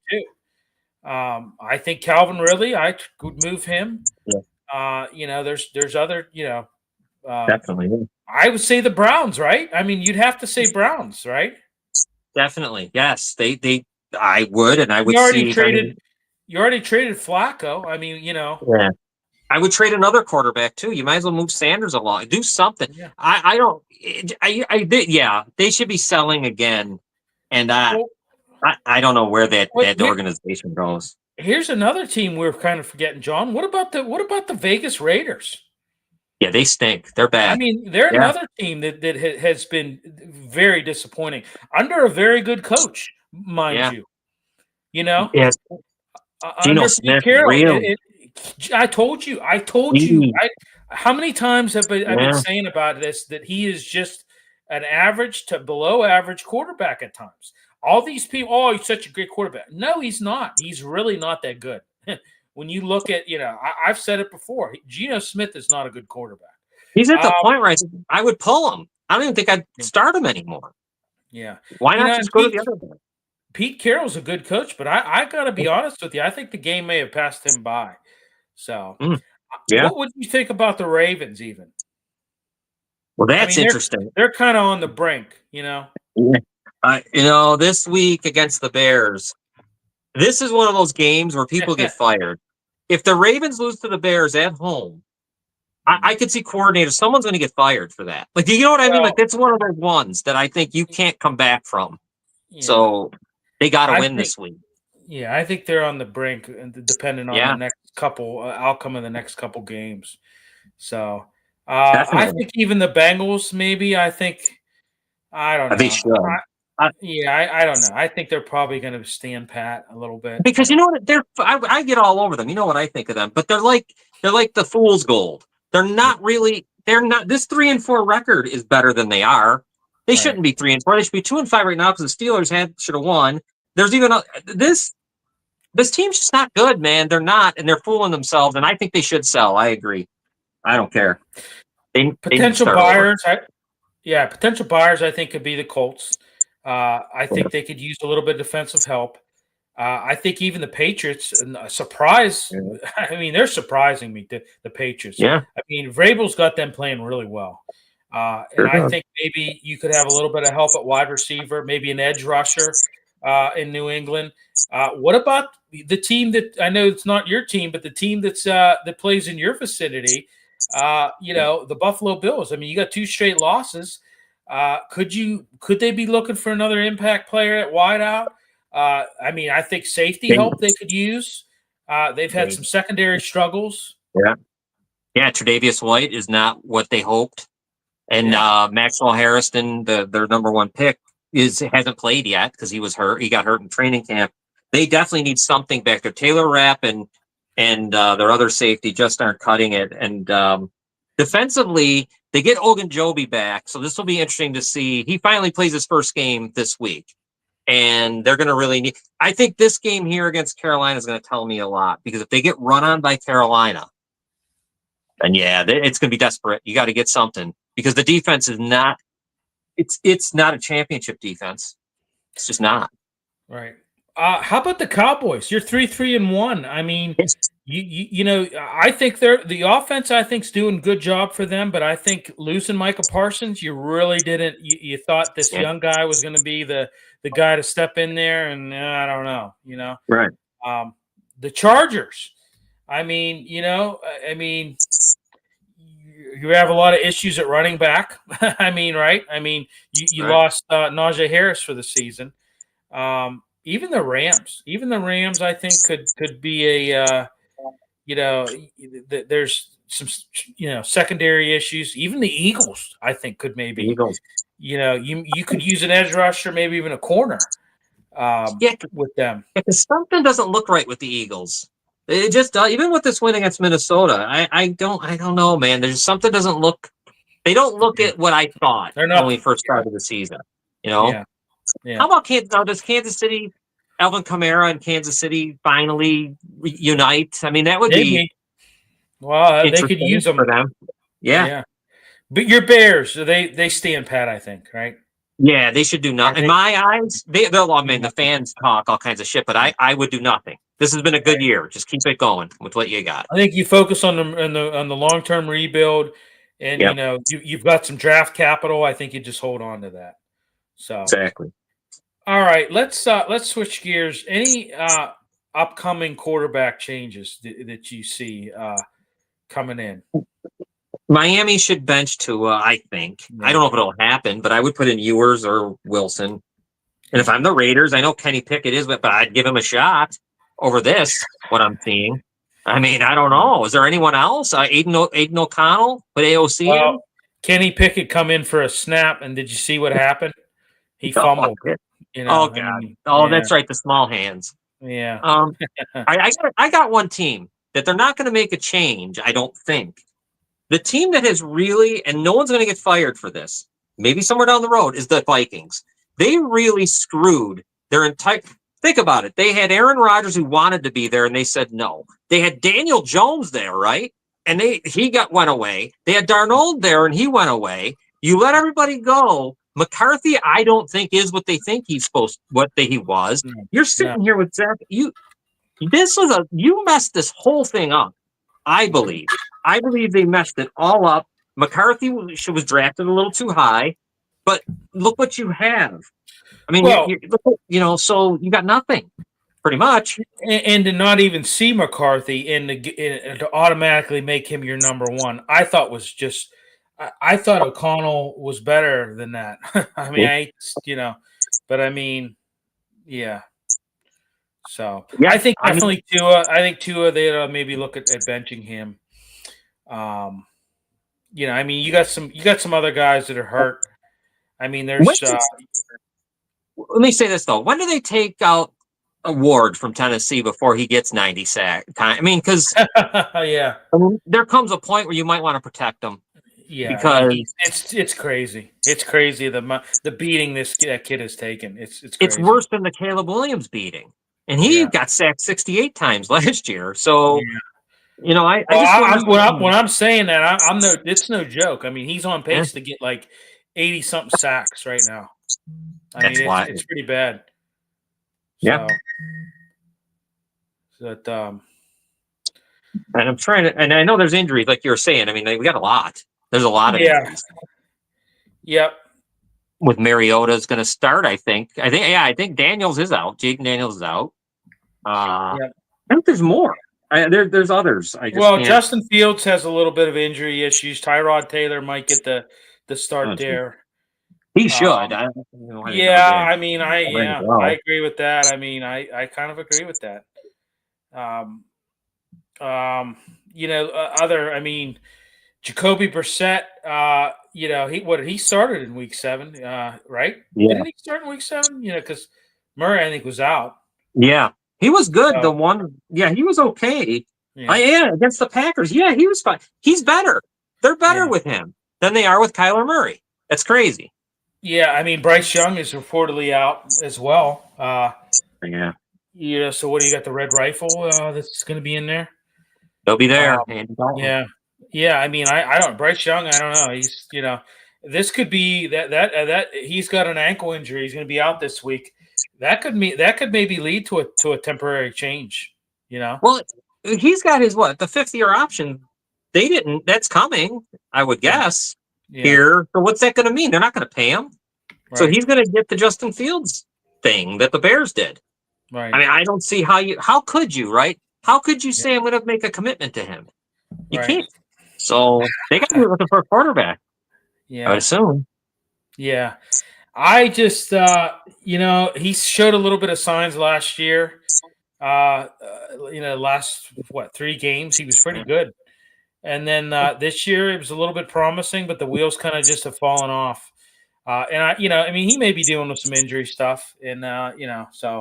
I think Calvin Ridley. I could move him. Yeah. There's other. Definitely. I would say the Browns, right? I mean, you'd have to say Browns, right? Definitely, yes. I would, and I would. You already traded Flacco. I mean, Yeah. I would trade another quarterback too. You might as well move Sanders along. Do something. Yeah. I don't. They should be selling again, and I don't know where that organization goes. Here's another team we're kind of forgetting, John. What about the Vegas Raiders? Yeah, they stink. They're bad. I mean, they're another team that has been very disappointing under a very good coach, mind you. Yes. Geno Smith, really? I told you. How many times I've been saying about this that he is just an average to below average quarterback at times. All these people, oh, he's such a great quarterback. No, he's not. He's really not that good. When you look at, I've said it before. Geno Smith is not a good quarterback. He's at the point where I would pull him. I don't even think I'd start him anymore. Yeah. Why not just go to the other guy? Pete Carroll's a good coach, but I got to be honest with you. I think the game may have passed him by. So, what would you think about the Ravens even? Well, that's interesting. They're kind of on the brink, This week against the Bears, this is one of those games where people get fired. If the Ravens lose to the Bears at home, I could see coordinators. Someone's going to get fired for that. Like, you know what I mean? Like, that's one of those ones that I think you can't come back from. Yeah. So they got to win this week. Yeah, I think they're on the brink, depending on the next couple outcome of the next couple games. So I think even the Bengals, maybe. I don't know. They should. I don't know. I think they're probably going to stand pat a little bit because you know what? I get all over them. You know what I think of them, but they're like the fool's gold. They're not really. They're not. This 3-4 record is better than they are. They shouldn't be 3-4. They should be 2-5 right now because the Steelers should have won. There's even this team's just not good, man. They're not, and they're fooling themselves. And I think they should sell. I agree. I don't care. Potential buyers. Potential buyers. I think could be the Colts. I think they could use a little bit of defensive help. I think even the Patriots, surprise. I mean, they're surprising me, the Patriots. Yeah. I mean, Vrabel's got them playing really well. And I think maybe you could have a little bit of help at wide receiver, maybe an edge rusher in New England. What about the team that I know it's not your team, but the team that plays in your vicinity? The Buffalo Bills. I mean, you got 2 straight losses. Could they be looking for another impact player at wideout? I mean, I think safety help they could use. They've had some secondary struggles. Yeah. Tre'Davious White is not what they hoped, and Maxwell Harrison, their number 1 pick, hasn't played yet because he was hurt. He got hurt in training camp. They definitely need something back there. Taylor Rapp and their other safety just aren't cutting it. And defensively, they get Ogunjobi back, so this will be interesting to see. He finally plays his first game this week, and they're going to really need. I think this game here against Carolina is going to tell me a lot because if they get run on by Carolina, then it's going to be desperate. You got to get something because the defense is not. It's not a championship defense. It's just not. Right. How about the Cowboys? You're 3-1. I mean, I think the offense. I think is doing a good job for them, but I think losing Micah Parsons, you really didn't. You thought this young guy was going to be the guy to step in there, and I don't know. Right. The Chargers. I mean, you have a lot of issues at running back. I mean, right? I mean, you lost Najee Harris for the season. Even the Rams, I think could be there's some, secondary issues. Even the Eagles, I think, could maybe, you could use an edge rusher, maybe even a corner with them. Because something doesn't look right with the Eagles. It just even with this win against Minnesota, I don't know, man. There's something doesn't look. They don't look at what I thought when we first started the season. Yeah. How about does Kansas City, Alvin Kamara and Kansas City finally unite? I mean, that would be. Well, they could use them for them. Yeah. But your Bears, they stand pat, I think, right? Yeah, they should do nothing. In my eyes, the fans talk all kinds of shit, but I would do nothing. This has been a good year. Just keep it going with what you got. I think you focus on the long-term rebuild, and you've got some draft capital. I think you just hold on to that. So exactly. All right, let's switch gears. Any upcoming quarterback changes that you see coming in? Miami should bench Tua, I think. I don't know if it'll happen, but I would put in Ewers or Wilson. And if I'm the Raiders, I know Kenny Pickett is, but I'd give him a shot over this, what I'm seeing. I mean, I don't know. Is there anyone else? Aiden O'Connell? Put AOC in? Kenny Pickett come in for a snap, and did you see what happened? He fumbled. God. That's right, the small hands. Yeah. I got one team that they're not going to make a change, I don't think. The team that has really, and no one's going to get fired for this, maybe somewhere down the road, is the Vikings. They really screwed their entire. Think about it. They had Aaron Rodgers who wanted to be there, and they said no. They had Daniel Jones there, right? And went away. They had Darnold there, and he went away. You let everybody go. McCarthy, I don't think is what they think he's he was. You're sitting here with Zach. You messed this whole thing up. I believe they messed it all up. McCarthy was drafted a little too high, but look what you have. I mean, so you got nothing, pretty much. And to not even see McCarthy and to automatically make him your number one, I thought was just. I thought O'Connell was better than that. I mean, but I mean, yeah. So yeah, I think definitely Tua. I think Tua, they maybe look at benching him. I mean, you got some other guys that are hurt. I mean, there's. Let me say this though: when do they take out Ward from Tennessee before he gets 90 sacks? I mean, because yeah, there comes a point where you might want to protect him. Yeah, because it's crazy. It's crazy the beating that kid has taken. It's crazy. It's worse than the Caleb Williams beating, and he got sacked 68 times last year. So, when I'm saying that, it's no joke. I mean, he's on pace to get like 80 something sacks right now. I mean, it's pretty bad. Yeah. And I'm trying to, and I know there's injuries, like you were saying. I mean, we got a lot. There's a lot of injuries. Yep. With Mariota's going to start, I think. I think Daniels is out. Jaden Daniels is out. I think there's more. There's others. Justin Fields has a little bit of injury issues. Tyrod Taylor might get the start there. He should. I agree with that. I mean, I kind of agree with that. Jacoby Brissett, he started in week 7, right? Yeah. Didn't he start in week 7? Because Murray, I think, was out. Yeah. He was good. He was okay. Yeah. Against the Packers. Yeah, he was fine. He's better. They're better with him than they are with Kyler Murray. That's crazy. Yeah, I mean, Bryce Young is reportedly out as well. So what do you got? The Red Rifle that's going to be in there? They'll be there. Yeah. I mean, I don't. Bryce Young, I don't know. He's, this could be that he's got an ankle injury. He's going to be out this week. That could maybe lead to a temporary change. Well, he's got his the 5th-year option. They didn't. That's coming, I would guess. Here. So what's that going to mean? They're not going to pay him. Right. So he's going to get the Justin Fields thing that the Bears did. Right. I mean, I don't see how could you, right? How could you say I'm going to make a commitment to him? You can't. So they got to be looking for a quarterback. Yeah. I would assume. Yeah. I just, he showed a little bit of signs last year. Last 3 games, he was pretty good. And then this year it was a little bit promising, but the wheels kind of just have fallen off. He may be dealing with some injury stuff, and so.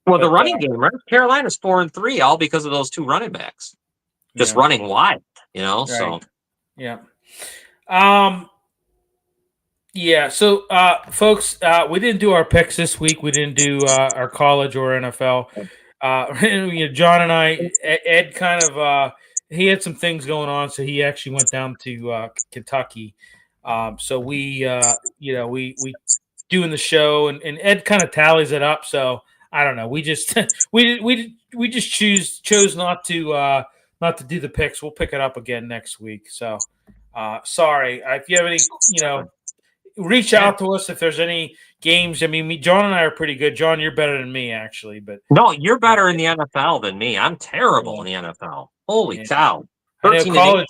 Well, the running game, right? Carolina's 4-3, all because of those 2 running backs, just running wide. Right. So. Yeah. So, folks, we didn't do our picks this week. We didn't do our college or NFL. John and I, Ed kind of. He had some things going on, so he actually went down to Kentucky. So we doing the show, and Ed kind of tallies it up. So I don't know. We just we just chose not to do the picks. We'll pick it up again next week. So sorry if you have any. Reach out to us if there's any games. I mean, John and I are pretty good. John, you're better than me, actually. But no, you're better in the NFL than me. I'm terrible in the NFL. Holy cow! I know college.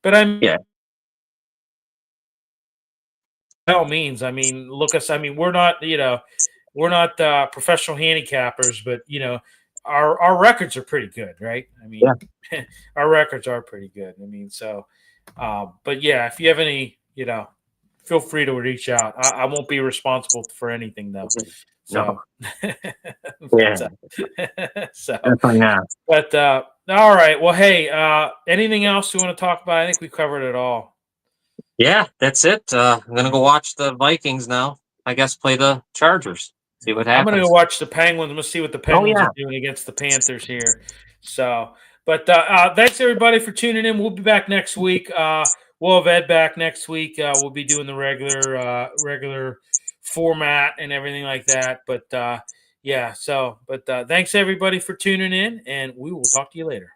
But I'm. Yeah. By all means, I mean, look us. I mean, we're not professional handicappers, but our records are pretty good, right? I mean, our records are pretty good. I mean, so, but yeah, if you have any, feel free to reach out. I won't be responsible for anything though. So, Yeah, so, definitely not. but all right. Well, hey, anything else you want to talk about? I think we covered it all. Yeah, that's it. I'm gonna go watch the Vikings now. I guess play the Chargers. See what I'm going to happens. go watch the Penguins. Let's see what the Oh Penguins yeah. are doing against the Panthers here. So, but thanks everybody for tuning in. We'll be back next week. We'll have Ed back next week. We'll be doing the regular format and everything like that. But yeah. So, but thanks everybody for tuning in, and we will talk to you later.